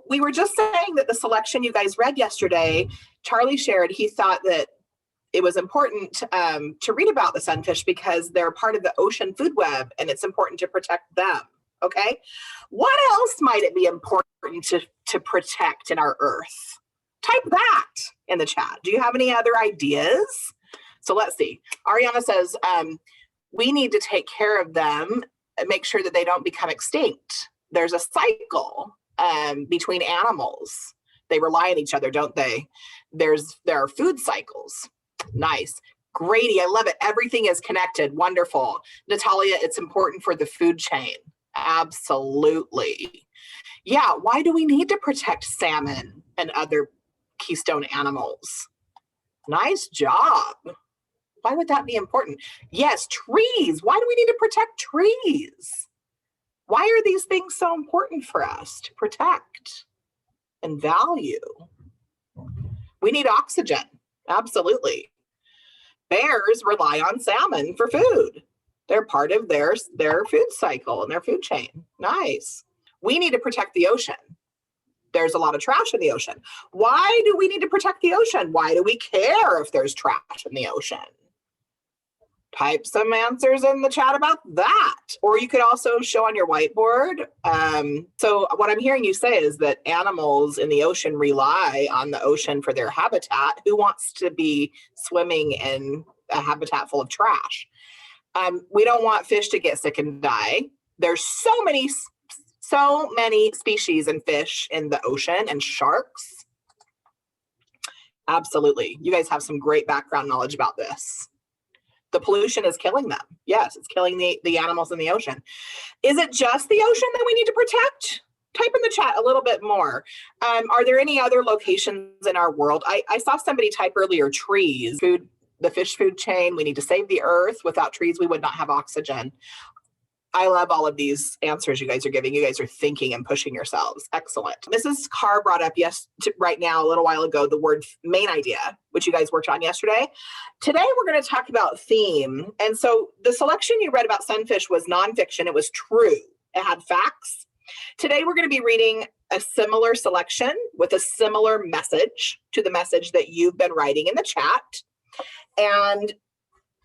we were just saying that the selection you guys read yesterday, Charlie shared, he thought that it was important to read about the sunfish because they're part of the ocean food web and it's important to protect them. Okay. What else might it be important to protect in our earth? Type that in the chat. Do you have any other ideas? So let's see. Ariana says, we need to take care of them and make sure that they don't become extinct. There's a cycle between animals. They rely on each other, don't they? There are food cycles. Nice. Grady, I love it. Everything is connected. Wonderful. Natalia, it's important for the food chain. Absolutely. Yeah, why do we need to protect salmon and other keystone animals? Nice job. Why would that be important? Yes, trees. Why do we need to protect trees? Why are these things so important for us to protect and value? We need oxygen. Absolutely. Bears rely on salmon for food. They're part of their food cycle and their food chain. Nice. We need to protect the ocean. There's a lot of trash in the ocean. Why do we need to protect the ocean? Why do we care if there's trash in the ocean? Type some answers in the chat about that. Or you could also show on your whiteboard. So what I'm hearing you say is that animals in the ocean rely on the ocean for their habitat. Who wants to be swimming in a habitat full of trash? We don't want fish to get sick and die. There's so many species and fish in the ocean and sharks. Absolutely. You guys have some great background knowledge about this. The pollution is killing them. Yes, it's killing the animals in the ocean. Is it just the ocean that we need to protect? Type in the chat a little bit more. Are there any other locations in our world? I saw somebody type earlier, trees, food, the fish food chain. We need to save the earth. Without trees, we would not have oxygen. I love all of these answers you guys are giving. You guys are thinking and pushing yourselves. Excellent. Mrs. Carr brought up right now, a little while ago, the word main idea, which you guys worked on yesterday. Today, we're going to talk about theme. And so the selection you read about sunfish was nonfiction. It was true. It had facts. Today, we're going to be reading a similar selection with a similar message to the message that you've been writing in the chat. And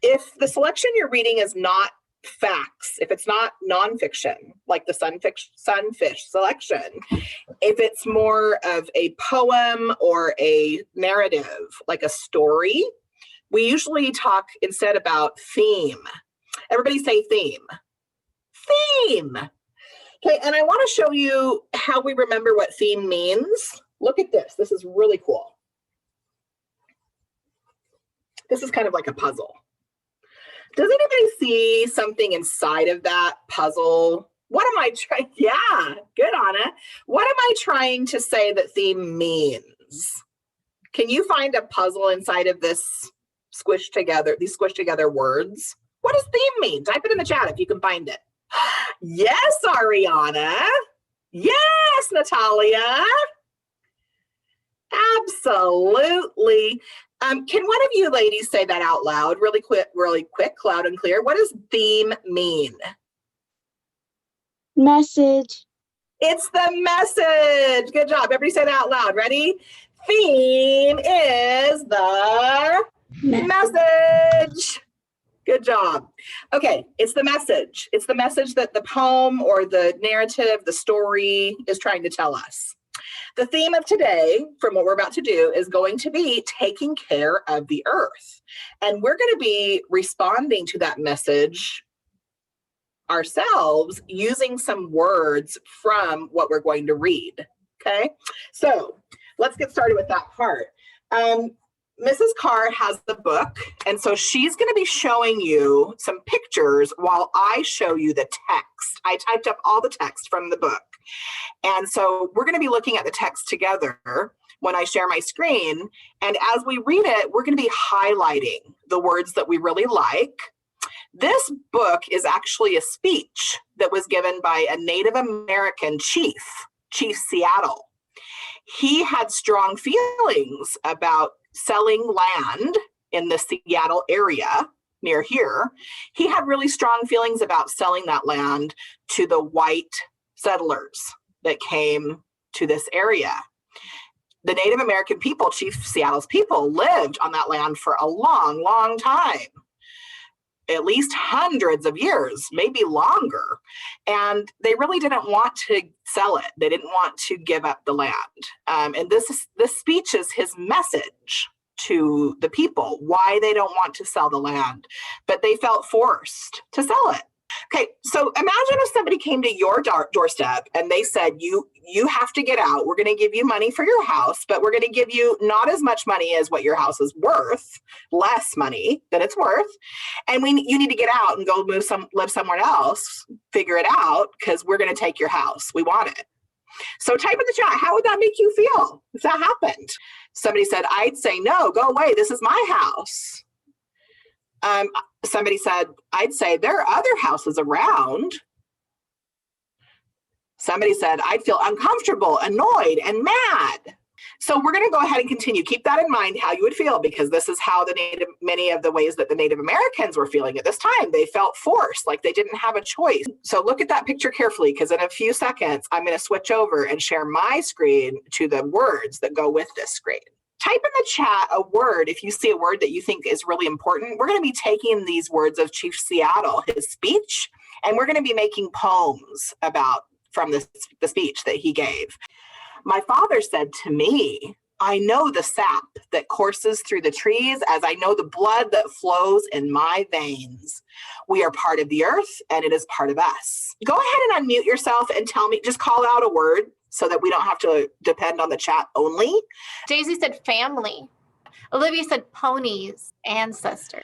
if the selection you're reading is not facts, if it's not nonfiction, like the sunfish selection, if it's more of a poem or a narrative, like a story, we usually talk instead about theme. Everybody say theme. Theme. Okay, and I want to show you how we remember what theme means. Look at this. This is really cool. This is kind of like a puzzle. Does anybody see something inside of that puzzle? What am I trying? Yeah, good, Anna. What am I trying to say that theme means? Can you find a puzzle inside of this these squished together words? What does theme mean? Type it in the chat if you can find it. Yes, Ariana. Yes, Natalia. Absolutely. Can one of you ladies say that out loud really quick, loud and clear? What does theme mean? Message. It's the message. Good job. Everybody say that out loud. Ready? Theme is the message. Good job. Okay, it's the message. It's the message that the poem or the narrative, the story is trying to tell us. The theme of today, from what we're about to do, is going to be taking care of the earth. And we're going to be responding to that message ourselves using some words from what we're going to read. Okay, so let's get started with that part. Mrs. Carr has the book, and so she's going to be showing you some pictures while I show you the text. I typed up all the text from the book. And so we're going to be looking at the text together when I share my screen. And as we read it, we're going to be highlighting the words that we really like. This book is actually a speech that was given by a Native American chief, Chief Seattle. He had strong feelings about selling land in the Seattle area near here. He had really strong feelings about selling that land to the white settlers that came to this area. The Native American people, Chief Seattle's people, lived on that land for a long, long time, at least hundreds of years, maybe longer. And they really didn't want to sell it. They didn't want to give up the land. And this speech is his message to the people, why they don't want to sell the land, but they felt forced to sell it. Okay, so imagine if somebody came to your doorstep and they said, you have to get out. We're going to give you money for your house, but we're going to give you not as much money as what your house is worth, less money than it's worth. And you need to get out and go live somewhere else, figure it out, because we're going to take your house. We want it. So type in the chat, how would that make you feel if that happened? Somebody said, I'd say, no, go away. This is my house. Somebody said, I'd say there are other houses around. Somebody said, I'd feel uncomfortable, annoyed, and mad. So we're going to go ahead and continue. Keep that in mind, how you would feel, because this is how many of the ways that the Native Americans were feeling at this time. They felt forced, like they didn't have a choice. So look at that picture carefully, because in a few seconds, I'm going to switch over and share my screen to the words that go with this screen. Type in the chat a word if you see a word that you think is really important. We're going to be taking these words of Chief Seattle, his speech, and we're going to be making poems from the speech that he gave. My father said to me, I know the sap that courses through the trees as I know the blood that flows in my veins. We are part of the earth and it is part of us. Go ahead and unmute yourself and tell me, just call out a word so that we don't have to depend on the chat only. Daisy said family. Olivia said ponies, ancestor.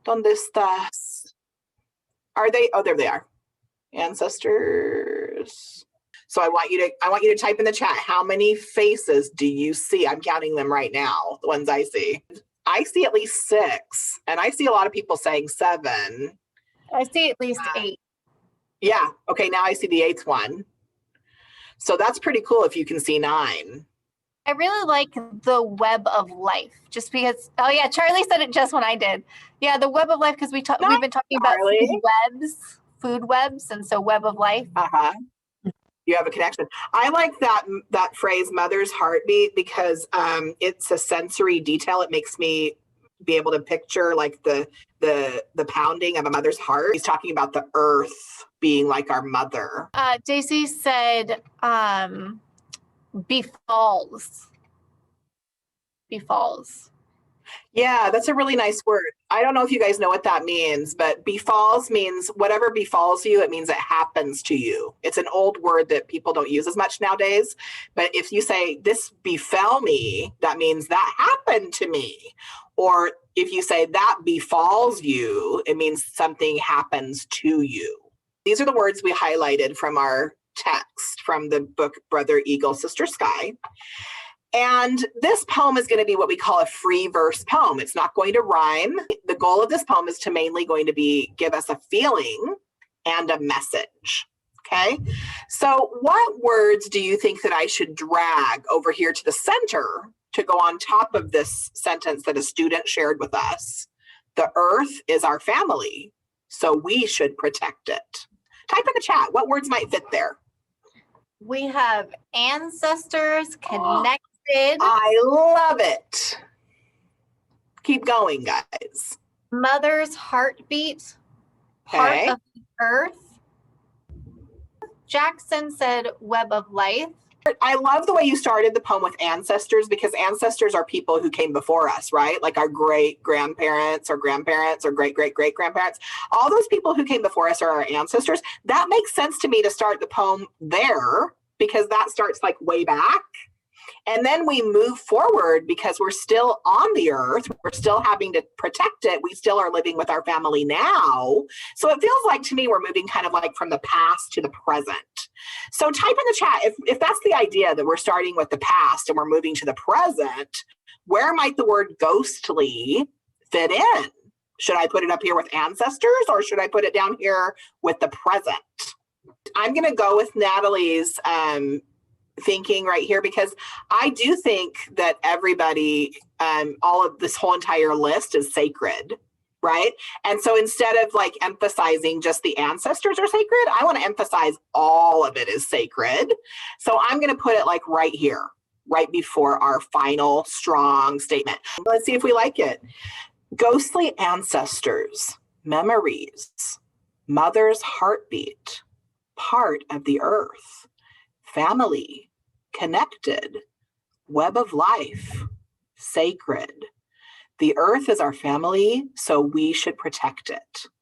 ¿Dónde estás? Are they? Oh, there they are. Ancestors. So I want you to type in the chat, how many faces do you see? I'm counting them right now, the ones I see. I see at least 6, and I see a lot of people saying 7. I see at least 8. Yeah, okay, now I see the 8th one. So that's pretty cool if you can see 9. I really like the web of life, just because, oh yeah, Charlie said it just when I did. Yeah, the web of life, because we've been talking about food webs, and so web of life. Uh-huh. You have a connection. I like that phrase, mother's heartbeat, because it's a sensory detail. It makes me be able to picture like the pounding of a mother's heart. He's talking about the earth being like our mother. Daisy said befalls. Befalls. Yeah, that's a really nice word. I don't know if you guys know what that means, but befalls means whatever befalls you, it means it happens to you. It's an old word that people don't use as much nowadays. But if you say this befell me, that means that happened to me. Or if you say that befalls you, it means something happens to you. These are the words we highlighted from our text from the book Brother Eagle, Sister Sky. And this poem is going to be what we call a free verse poem. It's not going to rhyme. The goal of this poem is to mainly going to be give us a feeling and a message. Okay. So what words do you think that I should drag over here to the center to go on top of this sentence that a student shared with us? The earth is our family, so we should protect it. Type in the chat. What words might fit there? We have ancestors, connected. I love it. Keep going, guys. Mother's heartbeat. Okay. Heart of the earth. Jackson said web of life. I love the way you started the poem with ancestors, because ancestors are people who came before us, right? Like our great grandparents or grandparents or great great great grandparents. All those people who came before us are our ancestors. That makes sense to me to start the poem there, because that starts like way back. And then we move forward because we're still on the earth. We're still having to protect it. We still are living with our family now. So it feels like to me, we're moving kind of like from the past to the present. So type in the chat, if that's the idea, that we're starting with the past and we're moving to the present, where might the word ghostly fit in? Should I put it up here with ancestors, or should I put it down here with the present? I'm going to go with Natalie's thinking right here, because I do think that everybody, all of this whole entire list is sacred, right? And so instead of like emphasizing just the ancestors are sacred, I want to emphasize all of it is sacred. So I'm going to put it like right here, right before our final strong statement. Let's see if we like it. Ghostly ancestors, memories, mother's heartbeat, part of the earth, family, connected, web of life, sacred. The earth is our family, so we should protect it.